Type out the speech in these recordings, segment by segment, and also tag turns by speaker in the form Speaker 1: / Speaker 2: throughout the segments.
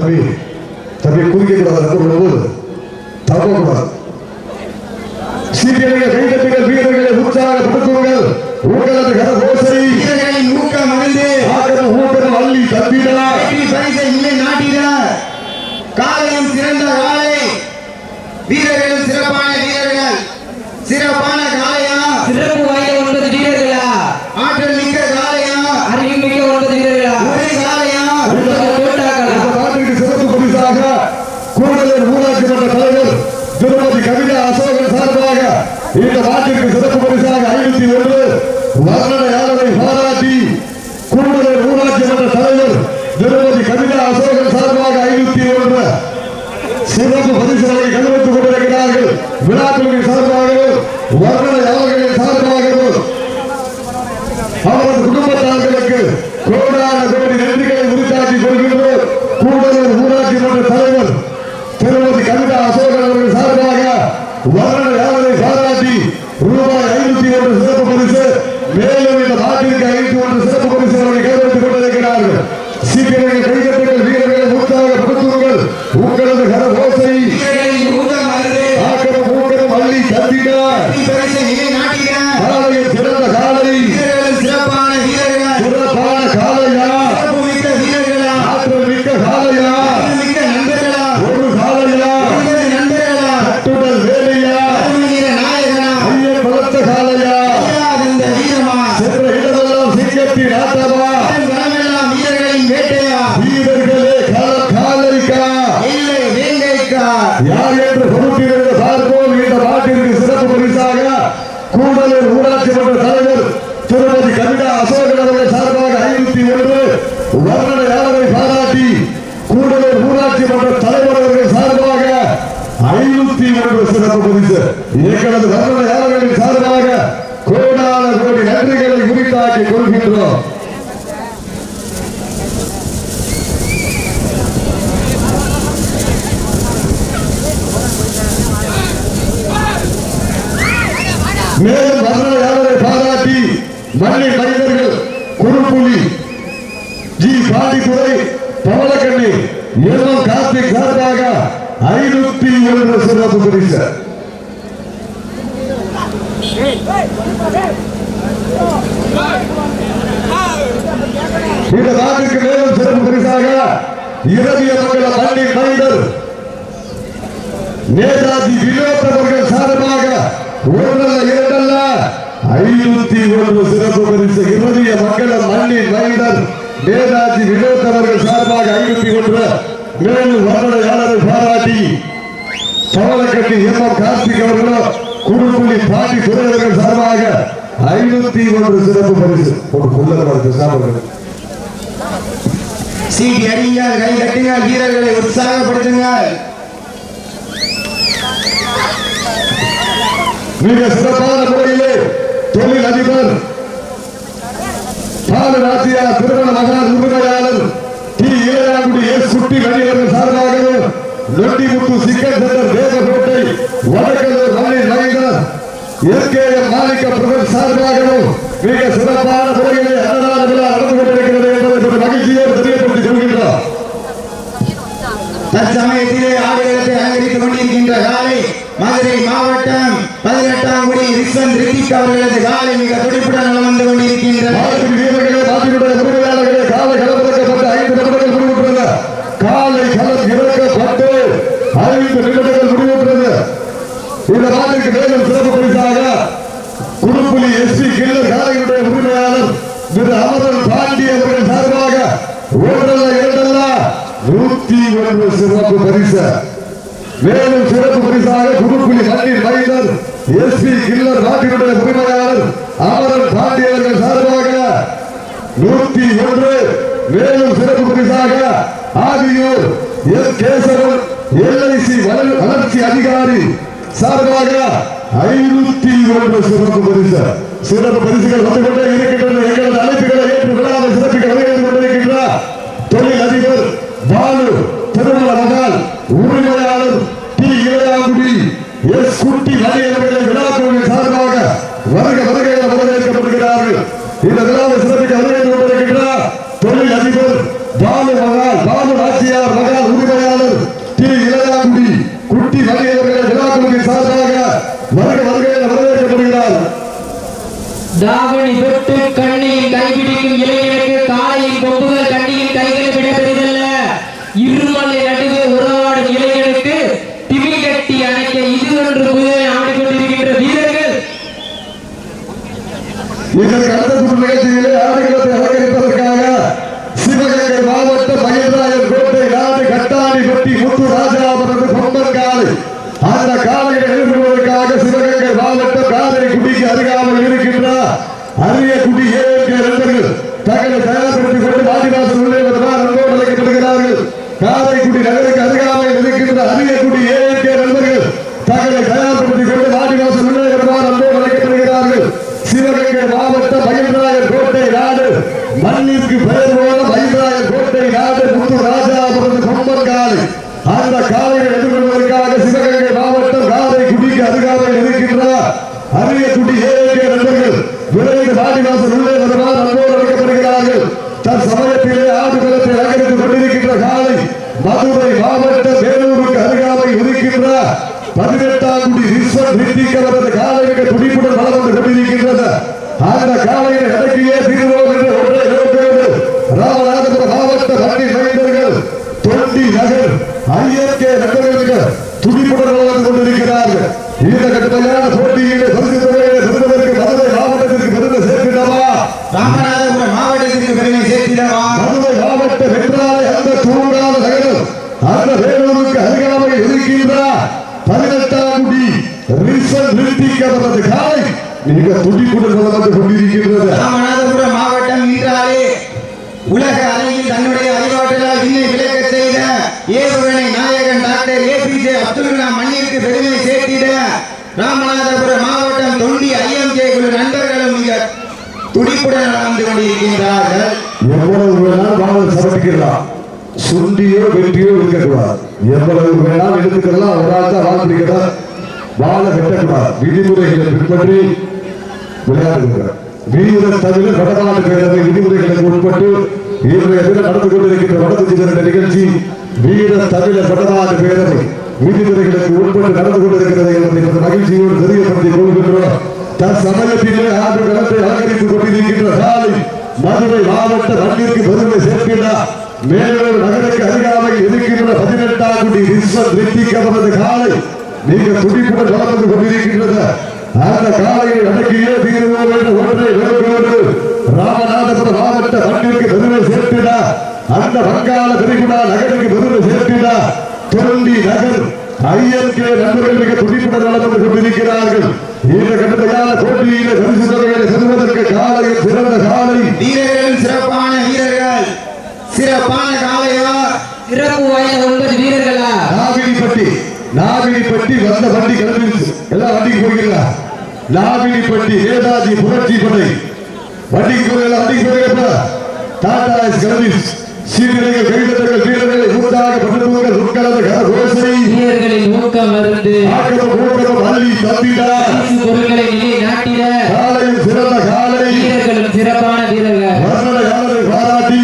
Speaker 1: தம்பி தம்பி குறுக்கிக் கூடாது, தவக்கூடாது. சீக்கிரங்கள் கைதட்டுங்கள், வீரர்களை உற்சாகப்படுத்துங்கள். உங்களது கரகோசை
Speaker 2: வீரர்களின் ஊக்கம் அடைந்து
Speaker 1: ஆகணும் ஊக்கம் அள்ளி தப்பிடா
Speaker 2: பரிசை இல்லை நாட்டிடா. காலையும் சிறந்த காலை, வீரர்களும் சிறப்பான வீரர்கள். சிறப்பான காலையா,
Speaker 3: சிறப்பு வாய்ந்த 9 வீரர்களா,
Speaker 2: ஆற்றல் மிக்க காலையா,
Speaker 3: அறிவு மிக்க 9 வீரர்களா,
Speaker 2: ஒரே காலையா.
Speaker 1: நாட்டுக்கு சிறப்பு பரிசாக கூடலூர் ஊராட்சி மன்ற தலைவர் திருமதி கவிதா அசோகன் சார்பாக இந்த நாட்டிற்கு சிறப்பு பரிசாக 501 வர்ணனை யாதவை பாராட்டி கூடலூர் ஊராட்சி மன்ற தலைவர் திருமதி கவிதா அசோகன் சார்பாக 501 சிறப்பு பரிசுகளை கௌரவித்துக் கொண்டிருக்கிறார்கள். விழாக்களின் சார்பாகவும் வர்ணனை யாதவர்களின் சார்பாகவும் அவரது குடும்பத்தார்களுக்கு கோடான கோடி நன்றிகளை உரித்தாக்கிக் கொள்கின்றோம். கூடலூர் ஊராட்சி மன்ற தலைவர் திருமதி கவிதா அசோகன் அவர்கள் சார்பாக வர்ணனை யாதவை பாராட்டி ரூபாய் 501 சிறப்பு பரிசு, மேலும் இந்த நாட்டிற்கு 501 சிறப்பு பரிசு அவர்கள் கௌரவித்துக் கொண்டிருக்கிறார்கள். சீக்கிரங்கள் கைதட்டுங்கள், வீரர்களை உற்சாகப்படுத்துங்கள். உங்களது கரகோசை ஆக்கரம் ஊக்கரம் அள்ளி தந்தினார். காலையில் சிறந்த காலை,
Speaker 2: சிறப்பான வீரர்கள்,
Speaker 1: சிறப்பான காலையா,
Speaker 2: மிக்க வீரர்களா,
Speaker 1: ஆற்றல் மிக்க காலையா,
Speaker 2: மிக்க நண்பர்களா,
Speaker 1: ஒரு காலையா,
Speaker 2: நண்பர்களா,
Speaker 1: கட்டுடல் வேலையா,
Speaker 2: நாயகனா,
Speaker 1: ஐயர் பலத்த காலையா,
Speaker 2: இந்த வீரமா,
Speaker 1: சென்ற இடமெல்லாம் சிங்கத்தின் ஆட்டமா,
Speaker 2: வனமெல்லாம் வீரர்களின் வேட்டையா,
Speaker 1: வீரர்களே காலைக்கா
Speaker 2: இல்லை வேங்கைக்கா.
Speaker 1: யார் என்று பொறுப்பிருந்த பார்ப்போம். இந்த நாட்டிற்கு சிறப்பு பரிசாக கூடலூர் ஊராட்சி மன்ற தலைவர் திருமதி கவிதா அசோகன் அவர்கள் சார்பாக 501 வர்ணனை யாதவை பாராட்டி கூடலூர் ஊராட்சி மன்ற தலைவர் அவர்கள் சார்பாக 501 சிறப்பு பரிசு. எங்களது வர்ணனை யாதவர்களின் சார்பாக கோடான கோடி நன்றிகளை உரித்தாக்கிக் கொள்கின்றோம். மேலும் வர்ணனையாளரை பாராட்டி மண்ணின் மனிதர்கள் குறுப்புலி ஜி பாண்டித்துறை பவளக்கண்ணி எம் கார்த்திக் சார்பாக 501 சிறப்பு பரிசு. இந்த நாட்டிற்கு மேலும் சிறப்பு பரிசாக இரவிய மங்கள மண்ணின் மனிதர் நேதாஜி வினோத் அவர்கள் சார்பாக 1 501 சிறப்பு பரிசு. இரவிய மங்கள மண்ணின் மைந்தர் நேதாஜி வினோத் அவர்கள் சார்பாக 501. மேலும் வர்ணனையாளரை பாராட்டி பவளக்கட்டி எம் கார்த்திக் அவர்களும் குறுப்புலி பாண்டி துறையவர்கள் சார்பாக 501 சிறப்பு பரிசு. ஒரு புல்லர்
Speaker 2: சீட்டி அடிங்கள், கை கட்டுங்கள், வீரர்களை உற்சாகப்படுத்துங்கள்.
Speaker 1: மிக சிறப்பான முறையிலே தொழில் அதிபர் பாலராசியா திருமண மகான் உரிமையாளர் டி இளையாங்குடி எஸ் குட்டி மணியர்கள் சார்பாகவும் நொண்டிமுத்து சிக்கன் சென்டர் தேவகோட்டை வடக்கல்லூர் மண்ணின் மைந்தர் எஸ்கேஎம் மாணிக்க பிரதர் சார்பாகவும் மிக சிறப்பான முறையிலே அன்னதான விழா நடந்து கொண்டிருக்கிறது என்பதை மகிழ்ச்சியோடு தெரியப்படுத்திக் கொள்கின்றார்.
Speaker 2: தற்சமயத்திலே ஆடுகளத்தை அலங்கரித்துக் கொண்டிருக்கின்ற காலை மதுரை மாவட்டம் 18ஆம் குடி ரிக்சன் ரித்திக் அவர்களது காலை மிக துடிப்புடன் நலம் வந்து கொண்டிருக்கின்றது.
Speaker 1: வீரர்களே, நாட்டினுடைய உரிமையாளர்களே, காலை களமிறக்கப்பட்டு 5 நிமிடங்கள் முடிவுற்றது. காலை களம் இறக்கப்பட்டு 5 நிமிடங்கள் முடிவுற்றது. இந்த நாட்டிற்கு மேலும் சிறப்பு பரிசாக குறுப்புலி எஸ்பி கில்லர் காலையினுடைய உரிமையாளர் திரு அமரன் பாண்டி அவர்கள் சார்பாக 101 சிறப்பு பரிசு. மேலும் சிறப்பு பரிசாக குறுப்புலி மண்ணின் மைந்தர் எஸ்பி கில்லர் நாட்டினுடைய உரிமையாளர் அமரன் பாண்டி அவர்கள் சார்பாக 101. மேலும் சிறப்பு பரிசாக ஆதியூர் எஸ் கேசவன் எல்ஐசி வளர்ச்சி அதிகாரி சார்பாக 501 சிறப்பு பரிசு. சிறப்பு பரிசுகள் வந்து கொண்டே இருக்கின்றன. எங்களது அழைப்புகளை ஏற்று விழாவை சிறப்பிக்க வருகிறது கொண்டிருக்கின்றார் தொழில் அதிபர் பாலு திருமண மகால் உரிமையாளர் டி இளையாங்குடி எஸ் குட்டி மணியர்களை விழாக்குழுவின் சார்பாக வருக வருக என வரவேற்கப்படுகிறார்கள். இந்த விழாவை சிறப்பிக்க வருகை கொண்டிருக்கின்றார் தொழில் அதிபர் பாலு நாச்சியார் மகால்
Speaker 3: இருமலை நடுவே உறவாடும் இளைஞனுக்கு திமில் கட்டி அணைக்க இது ஒன்று குதிரை ஆடிக்கொண்டிருக்கின்ற வீரர்கள்
Speaker 1: இதற்கு அடுத்த சுற்று நிகழ்ச்சியிலே ஆடுகளத்தை அலங்கரிப்பதற்காக சிவகங்கை மாவட்ட மகேந்திராயன் கோட்டை நாடு கட்டாணிப்பட்டி முத்து ராஜாபுரம் கொம்பன் காலை அந்த காலையை எதிர்கொள்வதற்காக சிவகங்கை மாவட்டம் காரைக்குடிக்கு அருகாமல் இருக்கின்ற அரியக்குடி ஏஎம்கே நண்பர்கள் தங்களை தயார்படுத்திக் கொண்டு வாடிவாசல் உள்ளே வருவார் அன்போடு அழைக்கப்படுகிறார்கள். காரைக்குடி நகருக்கு அருகாமையில் இருக்கின்ற அரியக்குடி ஏஎம்கே நண்பர்கள் தங்களை தயார்படுத்திக் கொண்டு வாடிவாசல் உள்ளே வருவார் அன்போடு அழைக்கப்படுகிறார்கள். சிவகங்கை மாவட்டம் மகேந்திராயன் கோட்டை நாடு மண்ணிற்கு பெயர் போன மகேந்திராயன் கோட்டை நாடு முத்து ராஜாபுரம் கொம்பன் காலை அந்த காலையை எதிர்கொள்வதற்காக சிவகங்கை மாவட்டம் காரைக்குடிக்கு அருகாமையில் இருக்கின்ற அரியக்குடி ஏஎம்கே நண்பர்கள் விரைந்து வாடிவாசல் உள்ளே வருவார் அன்போடு அழைக்கப்படுகிறார்கள். தற்சமயத்திலே ஆடுகளத்தை அலங்கரித்துக் கொண்டிருக்கின்ற காலை மதுரை மாவட்டம் வேலூருக்கு அருகாமையில் இருக்கின்ற 18ஆம் குடி ரிஸ்வன் ரித்திக் அவரது காலை மிக துடிப்புடன் வளம் வந்து கொண்டிருக்கின்றது. அந்த காலையை அடக்கியே தீர்வோம் என்று ஒன்றை நோக்கோடு ராமநாதபுரம் மாவட்ட வண்டி மைந்தர்கள் தொண்டி நகர் ஐஎம்கே நகர்களுக்கு துடிப்புடன் வளர்ந்து கொண்டிருக்கிறார்கள். இந்த கடுமையான போட்டியிலே பரிசு தொகையை பெறுவதற்கு மதுரை மாவட்டத்திற்கு பெருமை சேர்க்கின்றவா,
Speaker 2: ராமநாதபுரம் மாவட்டத்திற்கு பெருமை சேர்த்திடவா,
Speaker 1: மதுரை மாவட்ட வென்றாலே அந்த தூங்காத நகரம் அந்த வேலூருக்கு அருகாமையில் இருக்கின்ற 18ஆம் குடி ரிஸ்வன் ரித்திக் அவரது காலை மிக துடிப்புடன் வளர்ந்து கொண்டிருக்கின்றது.
Speaker 2: ராமநாதபுரம் மாவட்டம் என்றாலே உலக அளவில் தன்னுடைய அறிவாற்றலால் இன்னை விளக்க செய்த ஏவுகணை நாயகன் டாக்டர் ஏபிஜே அப்துல் கலாம் மண்ணிற்கு பெருமை சேர்த்திட ராமநாதபுரம் மாவட்டம் தொண்டி ஐஎம்கே குழு நண்பர்களும் மிக துடிப்புடன் வளர்ந்து கொண்டிருக்கின்றார்கள்.
Speaker 1: எவ்வளவு வேணாலும் வாழ சமர்ப்பிக்கலாம், சுண்டியோ வெட்டியோ இருக்கக்கூடாது. எவ்வளவு வேணாலும் எடுத்துக்கலாம், ஒரு ஆள் தான் வாழ பிடிக்கிறார், வாழ வெட்டக்கூடாது. விதிமுறைகளை பின்பற்றி விளையாடுகிறார். வீர தவிர வடநாடு பேரவை விதிமுறைகளுக்கு உட்பட்டு இன்றைய தினம் நடந்து கொண்டிருக்கின்ற வடக்கு திரண்ட நிகழ்ச்சி வீர தமிழ வடநாடு பேரவை விதிமுறைகளுக்கு உட்பட்டு நடந்து கொண்டிருக்கிறது என்பதை மகிழ்ச்சியோடு தெரியப்படுத்திக் கொள்கின்றோம். தற்சமயத்திலே ஆண்டு களத்தை அலங்கரித்துக் கொண்டிருக்கின்ற காலை மதுரை மாவட்ட மண்ணிற்கு பெருமை சேர்க்கின்றார். மேலூர் நகருக்கு அருகாமையில் இருக்கின்ற 18ஆம் குடி ரிஸ்வன் ரித்திக் அவரது காலை மிக துடிப்புடன் வளர்ந்து கொண்டிருக்கின்றது. அந்த காலையை அடக்கியே தீர்வோம் என்ற ஒன்றை நோக்கோடு ராமநாதபுரம் மாவட்ட மண்ணிற்கு பெருமை சேர்த்தினார். அந்த வங்காள விரிகுடா நகருக்கு பெருமை சேர்த்தினார். தொண்டி நகர் ஐஎம்கே நண்பர்கள் மிக துடிப்புடன் வளர்ந்து கொண்டிருக்கிறார்கள். இந்த கடுமையான போட்டியிலே பரிசு தொகைகளை பெறுவதற்கு காலையில் சிறந்த காலை
Speaker 2: வீரர்கள் சிறப்பான வீரர்கள், சிறப்பான காலையா,
Speaker 3: சிறப்பு வாய்ந்த 9 வீரர்களா,
Speaker 1: நாவினிப்பட்டி வந்த வண்டி கிளம்பிடுச்சு. எல்லா வண்டிக்கு போகிறீங்களா? நாவினிப்பட்டி நேதாஜி புரட்சி படை வண்டிக்கு போகிறீங்களா? வண்டிக்கு போகிறப்ப டாடா கிளம்பிடுச்சு. சீர்நிலைகள் கைதட்டங்கள் வீரர்களை ஊட்டாக படுத்துவர்கள் உட்கலந்த கரகோசை
Speaker 3: வீரர்களின் ஊக்கம் மருந்து
Speaker 1: ஊக்கம் அள்ளி தப்பிட
Speaker 3: பொருட்களை நிலை நாட்டிட
Speaker 1: காலையில் சிறந்த காலை
Speaker 3: வீரர்களும் சிறப்பான வீரர்கள்
Speaker 1: வர்ணனையாளரை பாராட்டி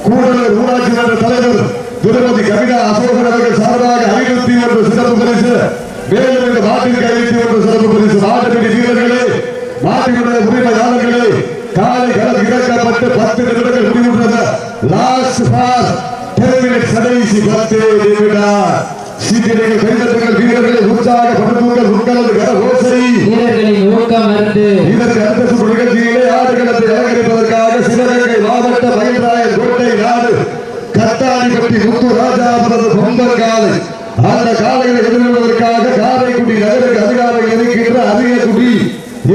Speaker 1: கூடலூர் ஊராட்சி மன்ற தலைவர் திருமதி கவிதா அசோகன் அவர்கள் சார்பாக 501 சிறப்பு பரிசு, மேலும் இந்த மாட்டிற்கு 501 சிறப்பு பரிசு. மாட்டுப்பிடி வீரர்களே, மாட்டினுடைய உரிமையாளர்களே, காலை களம் இறக்கப்பட்டு 10 நிமிடங்கள் முடிவுற்றது. லாஸ்ட் ஃபார் 10 மினிட்ஸ், கடைசி 10 நிமிடம். சீக்கிரங்கள் கைதட்டுங்கள் வீரர்களை உற்சாகப்படுத்துங்கள் உட்கலந்து கரகோசை
Speaker 3: வீரர்களின் ஊக்கம் மருந்து.
Speaker 1: இதற்கு அடுத்த சுற்று நிகழ்ச்சியிலே ஆடுகளத்தை அலங்கரிப்பதற்காக சிவகங்கை மாவட்ட மகேந்திராயன் கோட்டை நாடு கட்டாணிப்பட்டி முத்து ராஜாபுரம் கொம்பன் காலை அந்த காலைகளை எதிர்கொள்வதற்காக காரைக்குடி நகருக்கு அருகாமையில் இருக்கின்ற அரியக்குடி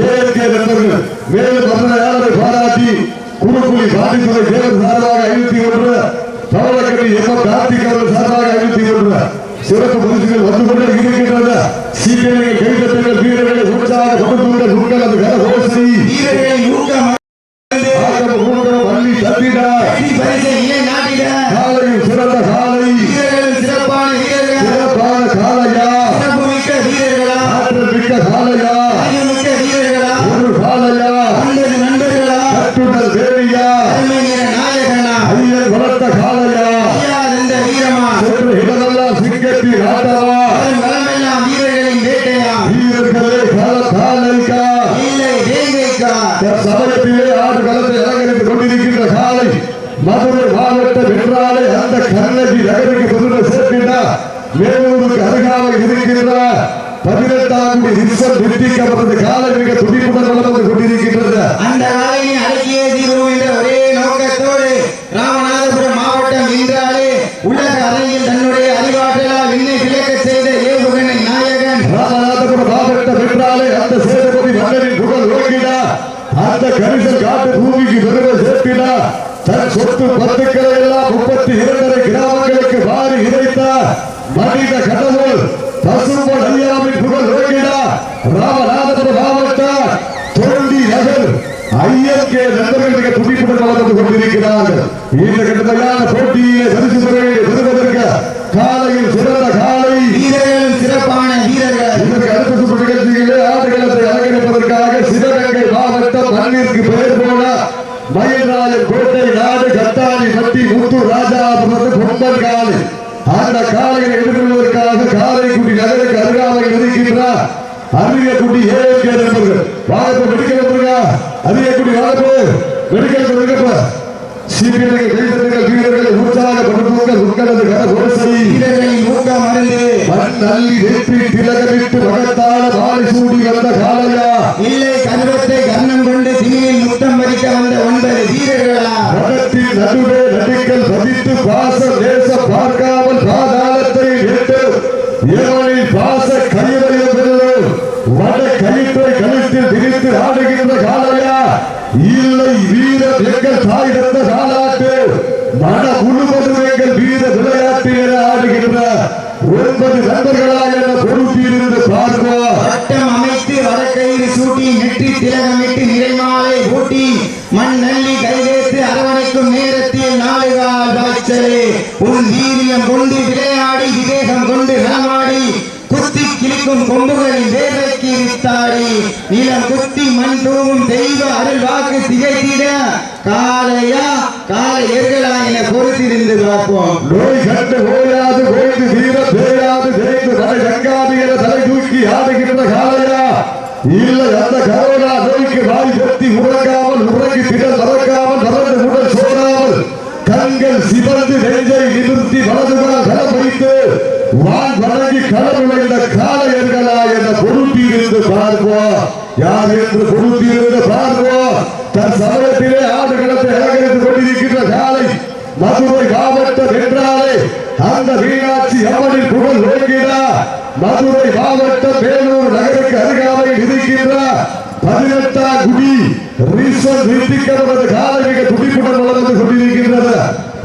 Speaker 1: ஏஎம்கே நண்பர்கள் மேலும் வர்ணனையாளரை பாராட்டி குறுப்புலி பாண்டித்துறை தேவர் சார்பாக 501, பவளக்கடி எம் கார்த்திக் அவர்கள் சார்பாக 501 சிறப்பு பரிசுகள் வந்து கொண்டே இருக்கின்றன. சீக்கிரங்கள் கைதட்டுங்கள் வீரர்களை உற்சாகப்படுத்துங்கள் உட்கலந்து கரகோசை
Speaker 2: வீரர்களின் ஊக்கம்
Speaker 1: வள்ளி தப்பினார். காலையில் சிறந்த காலை,
Speaker 2: வீரர்கள் சிறப்பான வீரர்கள்,
Speaker 1: சிறப்பான காலையா,
Speaker 2: சிறப்புமிக்க வீரர்களா,
Speaker 1: ஆற்றல் மிக்க காலையா,
Speaker 2: அறிவுமிக்க வீரர்களா,
Speaker 1: ஒரு காலையா,
Speaker 2: 9 நண்பர்களா,
Speaker 1: கட்டுடல் தேவியா,
Speaker 2: அருமை நிற நாயகனா,
Speaker 1: ஐயர் வளர்த்த காலையா,
Speaker 2: ஐயாதெந்த வீரமா,
Speaker 1: சென்று இடமெல்லாம் சிங்கத்தின் ஆட்டமா,
Speaker 2: வரும் வளமெல்லாம் வீரர்களின் வேட்டையா,
Speaker 1: வீரர்களே காலைக்கா
Speaker 2: இல்லை வேங்கைக்கா,
Speaker 1: சமயத்திலே ஆடு களத்தை அலங்கரித்துக் கொண்டிருக்கின்ற காலை மதுரை மாவட்டம் என்றாலே அந்த கண்ணகி நகருக்கு பெருமை சேர்க்கின்ற மேலூருக்கு அருகாமல் இருக்கின்ற 18ஆம் ரிஷம் நிறுத்திக்கு அவரது காலை மிக துடிப்புடன் வளர்ந்து கொண்டிருக்கின்றது.
Speaker 2: அந்த காலையின் அடக்கியே தீர்வோம் என்ற ஒரே நோக்கத்தோடு ராமநாதபுரம் மாவட்டம் என்றாலே உலக அரங்கில் தன்னுடைய அறிவாற்றலால் விண்ணை விளக்க செய்த ஏவுகணை நாயகன்.
Speaker 1: ராமநாதபுரம் மாவட்டம் என்றாலே அந்த சேதுபதி மன்னரின் புகழ் ஓங்கினார். அந்த கரிசல் காட்டு பூமிக்கு பெருமை சேர்த்தினார். தன் சொத்து பத்துக்களை எல்லாம் 32 கிராமங்களுக்கு மாறி இறைத்தார். மனித கடவுள் பசும்பொன் ஐயாவின் புகழ் ஓங்கினார். ராமநாதபுரம் மாவட்டம் தொண்டி நகர் ஐயன்கே நண்பர்கள் மிக துடிப்புடன் வளர்ந்து கொண்டிருக்கிறார்கள். இந்த கடுமையான போட்டியை பரிசு பெறுவதற்கு காலையில் சிறந்த காலை
Speaker 2: வீரர்களும் சிறப்பான வீரர்கள்.
Speaker 1: இதற்கு அடுத்த சுற்று நிகழ்ச்சியிலே ஆடுகளத்தை அலங்கரிப்பதற்காக சிவகங்கை மாவட்டம் மண்ணிற்கு பெயர் போன மயில்ராயன் கோட்டை நாடு கட்டாணி பட்டி முத்து ராஜாபுரத்து பொம்பன் காலை. அந்த காலையை எதிர்கொள்வதற்காக காரைக்குடி நகருக்கு அருகாமையில் இருக்கின்றார் அரியக்குடி ஏஎம்கே நண்பர்கள். வாகப்பு மெடிக்கல் வந்துருங்க. அரியக்குடி வாகப்பு மெடிக்கல் வந்துருங்கப்ப. சீக்கிரங்கள் கைதட்டுங்கள் வீரர்களை உற்சாகப்படுத்துங்கள். உங்களது கரகோசை
Speaker 2: வீரர்களின் ஊக்கம் மருந்து
Speaker 1: மண்ணள்ளி வெற்றி திலகமிட்டு மகத்தான மாலை சூடி வந்த காலையா
Speaker 2: இல்லை கர்வத்தை கர்ணம் கொண்டு திணியில் முத்தம் பறிக்க வந்த 9 வீரர்களா?
Speaker 1: மகத்தின் நடுவே நடிக்கல் பதித்து பாசம் நேசம் பார்க்காமல் பாதாளத்தை விட்டு இவனின் பாச கைவரையும் பெறும் வட கயிற்றை கழுத்தில் திரித்து ஆடுகின்ற காலையா இல்லை வீரர் எங்கள் தாய் தந்த காலாட்டு மன முழுவதும் எங்கள் வீர விளையாட்டு என ஆடுகின்ற 9 நண்பர்களாக என பொறுப்பிலிருந்து பார்ப்போம்.
Speaker 2: வட்டம் அமைத்து வடக்கயிறு சூட்டி நெற்றி திலகமிட்டு நிறைமாலை ஊட்டி மண் நல்லி கைதேத்து அரவணைக்கும் நேரத்தில் 4 கால் பாய்ச்சலே உன் வீரியம் கொண்டு விளையாடி விவேகம் கொண்டு நலமாடி குத்தி கிழிக்கும் கொம்புகளில் வேர்வைக்கு வித்தாடி நிலம் குத்தி மண் தூவும் தெய்வ அருள் வாக்கு திகைத்திட காலையா காலை ஏர்களா என பொறுத்திருந்து பார்ப்போம்.
Speaker 1: நோய் கண்டு ஓயாது ஓய்ந்து வீர பேயாது ஜெயித்து தலை கங்காது என தலை தூக்கி ஆடுகின்ற காலையா இல்லை அந்த கரோனா நோய்க்கு வாய் பற்றி உறங்காமல் உறங்கி திடல் மறக்காமல் மறந்து உடல் சோறாமல் கண்கள் சிவந்து நெஞ்சை நிமிர்த்தி வலதுகால் களம் வைத்து வான் வணங்கி களம் விளைந்த காலையர்களா என பொறுப்பிலிருந்து பார்ப்போம். யார் என்று பொறுப்பிலிருந்து பார்ப்போம். தன் சமயத்திலே ஆடுகளத்தை அலங்கரித்துக் கொண்டிருக்கின்ற காலை மதுரை மாவட்டம் என்றாலே அந்த மீனாட்சி அம்மனின் புகழ் ஓங்கினார். மதுரை மாவட்டம் வேலூர் நகருக்கு அருகாமையில் இருக்கின்ற 18ஆம் குடி ரிஷம் நிறுத்திக்கப்பட்ட காலை மிக துடிப்புடன் வளர்ந்து கொண்டிருக்கின்றது.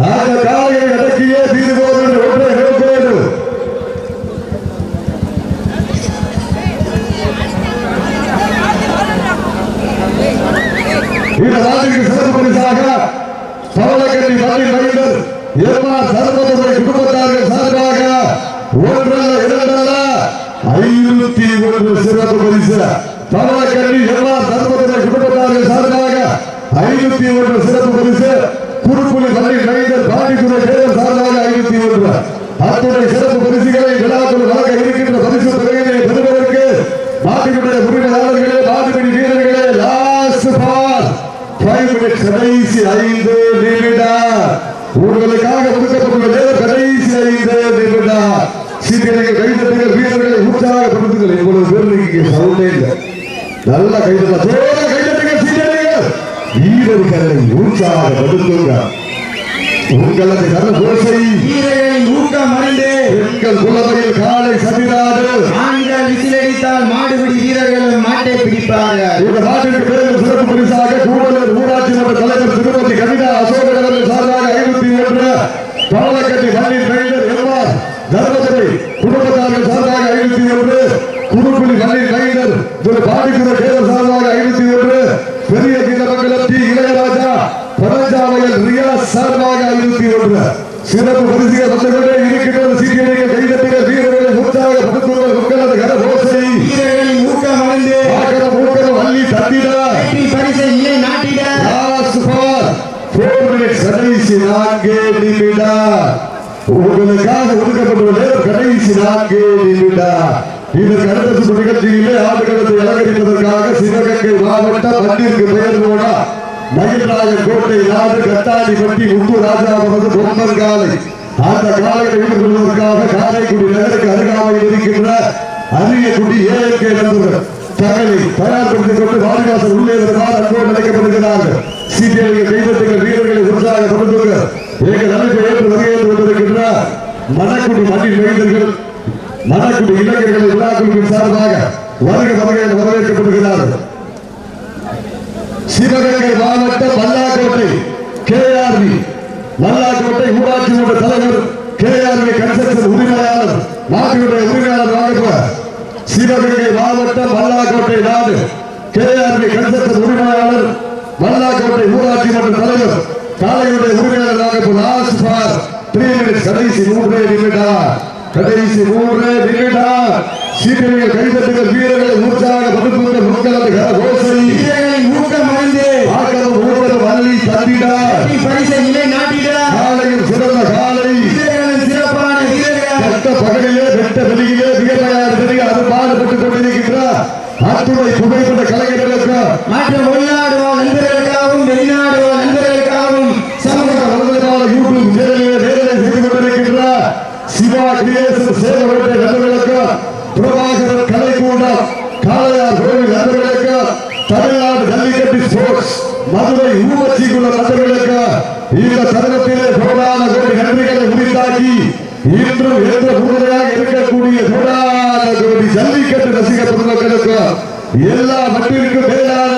Speaker 1: அந்த காலையை அடக்கியே தீர்வோம் என்று ஒன்றை நோக்கோடு இந்த நாட்டிற்கு சிறப்பு பரிசாக பவளக்கட்டி மண்ணின் மைந்தர் எம்ஆர் சர்வதுரை குடும்பத்தார்கள் சார்பாக ஒன்றல்ல இரண்டல்ல 501 சிறப்பு பரிசு. பவளக்கட்டி எம்ஆர் சர்வதுரை குடும்பத்தார்கள் சார்பாக 501 சிறப்பு பரிசு. குறுப்புலி மண்ணின் மைந்தர் பாண்டித்துறை தேவர் சார்பாக 501. அத்துறை சிறப்பு பரிசுகளை விழாக்குள் வழங்க இருக்கின்ற பரிசு தொகையினை பெறுவதற்கு நாட்டினுடைய உரிமையாளர்களே நாட்டுப்படி வீரர்களே லாஸ்ட் பால் 5 minutes கடைசி 5 நிமிடம் உங்களுக்காக ஒதுக்கப்பட்டுள்ள நேரம் கடைசி 5 நிமிடம். சீக்கிரம் கைதட்டுங்கள் வீரர்களை உற்சாகப்படுத்துங்கள். இவ்வளவு பேருக்கு சவுண்டே இல்லை. நல்ல கைதட்டுங்கள் சீக்கிரம் வீரர்களை உற்சாகப்படுத்துங்க. உங்களது கரகோசை
Speaker 2: வீரர்களின் ஊக்கம் மறந்து
Speaker 1: எங்கள் குலவையில் காலை சதிராது
Speaker 2: ஆண்கள் விசிலடித்தால் மாடுபிடி வீரர்களும் மாட்டை பிடிப்பார்கள்.
Speaker 1: இந்த நாட்டிற்கு பேரும் சிறப்பு பரிசாக கூடலூர் ஊராட்சி மன்ற தலைவர் திருமதி கவிதா அசோகன் அவர்கள் சார்பாக 501. பவளக்கட்டி மண்ணின் மைந்தர் எம்ஆர் தர்மதுரை குடும்பத்தார்கள் சார்பாக 501. குறுப்புலி மண்ணின் மைந்தர் திரு பாண்டித்துறை தேவர் சார்பாக 501. பெரிய கீழமங்கலம் டி இளையராஜா பரஞ்சாவையில் ரியாஸ் சார்பாக 501. சிறப்பு பரிசுகள் வந்தவர்களே இருக்கின்றது. சீக்கிரம் கைதட்டுங்கள் வீரர்களை உற்சாகப்படுத்துங்கள். உங்களது கரகோசை
Speaker 2: வீரர்களின் ஊக்கம் மறந்து
Speaker 1: ஊக்கம் வள்ளி தட்டிட
Speaker 2: வெற்றி பரிசை நிலை நாட்டிட
Speaker 1: லாஸ்ட் பால் 4 minutes கடைசி 4 நிமிடம் உங்களுக்காக ஒதுக்கப்பட்டுள்ள நேரம் கடைசி 4 நிமிடம். இதற்கு அடுத்த சுற்று நிகழ்ச்சியிலே ஆடுகளத்தை அலங்கரிப்பதற்காக சிவகங்கை மாவட்டம் மண்ணிற்கு பெயர் போன மயில்ராயன் கோட்டை நாடு கட்டாணி பட்டி முத்து ராஜாபுரத்து பொம்மன் காலை. அந்த காலையை எதிர்கொள்வதற்காக காரைக்குடி நகருக்கு அருகாமையில் இருக்கின்ற அரியக்குடி ஏஎல்கே நண்பர்கள் தங்களை தயார்படுத்திக் கொண்டு வாடிவாசல் உள்ளே வருமாறு அன்போடு நினைக்கப்படுகிறார்கள். சிபிஐ கைதட்டுகள் வீரர்களை உற்சாகப்படுத்துங்கள். எங்கள் அமைப்பை ஏற்று வருகை கொண்டிருக்கின்ற மணக்குடி மண்ணின் மைந்தர்கள் மணக்குடி இளைஞர்களை விழாக்குழுவின் சார்பாக வருக வகையில் வரவேற்கப்படுகிறார்கள். சிவகங்கை மாவட்டம் மல்லாக்கோட்டை கேஆர்வி மல்லாக்கோட்டை ஊராட்சி மன்ற தலைவர் கேஆர்வி கன்ஸ்ட்ரக்ஷன் உரிமையாளர் நாட்டினுடைய உரிமையாளர் வாங்கப்ப சிவகங்கை மாவட்டம் மல்லாக்கோட்டை நாடு கேஆர்வி கன்ஸ்ட்ரக்ஷன் உரிமையாளர் மல்லாக்கோட்டை ஊராட்சி மன்ற தலைவர் காலையுடைய உரிமையாளர் வாங்கப்ப லாஸ்ட் ஃபார் 3 minutes கடைசி 3 நிமிடம் சீக்கிரங்கள் கைதட்டுகள் வீரர்களை உற்சாகப்படுத்துங்கள். மக்களது ஓசை
Speaker 2: ஊக்கமடைந்து
Speaker 1: ஆக்கவும் ஊழலும் வள்ளி தந்திடார்
Speaker 2: பரிசை நிலை நாட்டிடார்.
Speaker 1: காலையில் சிறந்த காலை
Speaker 2: வீரர்களின் சிறப்பான வீரர்கள்
Speaker 1: கட்ட பகலிலே வெட்ட வெளியிலே வீரமையார் பெரிய அது பாடுபட்டுக் கொண்டிருக்கின்றார். அத்துணை புகைப்பட கலைஞர்களுக்கு
Speaker 2: மற்றும் உள்நாடு வாழ் நண்பர்களுக்காகவும் வெளிநாடு வாழ் நண்பர்களுக்காகவும்
Speaker 1: சமூக வலைதளமான யூடியூப் சேனலிலே நேரலை செய்து கொண்டிருக்கின்றார். சிவா கிரியேஷன் சேவகோட்டை நண்பர்களுக்கு பிரபாகரன் கலைக்கூடம் காளையார் கோவில் நண்பர்களுக்கு தமிழ்நாடு ஜல்லிக்கட்டு ஸ்போர்ட்ஸ் மதுரை ஊமச்சி குல நண்பர்களுக்கு இந்த தருணத்திலே கோடான கோடி நன்றிகளை உரித்தாக்கி இன்றும் எந்த முறையாக இருக்கக்கூடிய கோடான கோடி ஜல்லிக்கட்டு ரசிக பொதுமக்களுக்கு எல்லா மட்டிற்கும் மேலான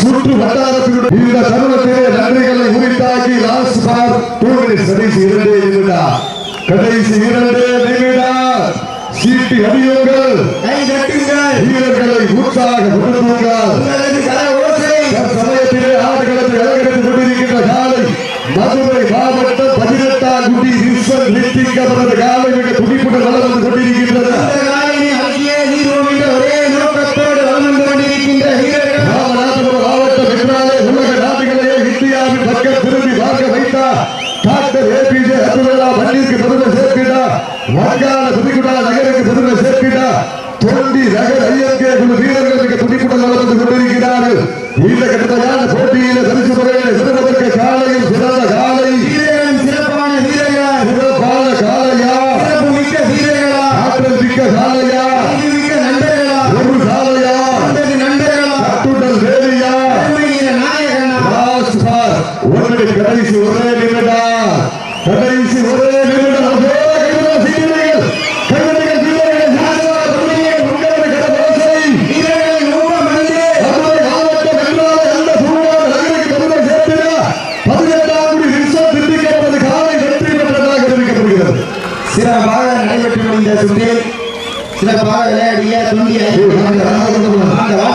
Speaker 1: சுற்று வட்டாரத்தினுடைய இந்த தருணத்திலே நன்றிகளை உரித்தாக்கி லாஸ்ட் ஃபார் 2 minutes கடைசி 2 நிமிடம் கடைசி 2 நிமிடம் சீட்டி அடியுங்கள்
Speaker 2: கை தட்டுங்கள்
Speaker 1: வீரர்களை உற்சாகப்படுத்துங்கள்.
Speaker 2: உங்களது கர ஓசை
Speaker 1: சமயத்திலே ஆடுகளத்தை அலங்கரித்துக் கொண்டிருக்கின்ற காலை மதுரை மாவட்டம் 18ஆம் குடி விஸ்வன் லிட்டிங் அவரது காலை மிக துடிப்புடன் வளம் வந்து கொண்டிருக்கின்றது.
Speaker 2: இந்த காலையை அழகியே தீர்வோம் என்ற ஒரே நோக்கத்தோடு வளம் வந்து கொண்டிருக்கின்ற வீரர்கள்
Speaker 1: ராமநாதபுரம் மாவட்டம் என்றாலே உலக நாடுகளையே இந்தியாவின் பக்கம் திரும்பி பார்க்க வைத்தார். டாக்டர் ஏபிஜே அப்துல் கலாம் மண்ணிற்கு பெருமை சேர்க்கிறார். வங்காள புதுக்குடா நகருக்கு பெருமை சேர்க்கிறார். தொண்டி நகர் ஐயர்கே குழு வீரர்கள் மிக துடிப்புடன் வளர்ந்து கொண்டிருக்கிறார்கள். இந்த கடுமையான போட்டியில பரிசு முறையில சிறப்பதற்கு காலையில் சிறந்த காலை
Speaker 2: வீரர்களின் சிறப்பான வீரர்கள்
Speaker 1: சிறப்பான காலையா
Speaker 2: சிறப்பு மிக்க வீரர்களா
Speaker 1: ஆற்றல் மிக்க காலையா
Speaker 2: மிக்க நண்பர்களா
Speaker 1: ஒரு காலையா
Speaker 2: ஒன்பது நண்பர்களா
Speaker 1: கட்டுடல் வேலியா
Speaker 2: அருமையில நாயகனா
Speaker 1: லாஸ்ட் ஃபார் 1 minute கடைசி 1 நிமிடம் கடைசி 1 நிமிடம்
Speaker 2: வீரர்களின் ஊக்கமடைந்து சிறப்பாக நடைபெற்று முடிந்த சுற்றில் சிறப்பாக விளையாடிய தொண்டிய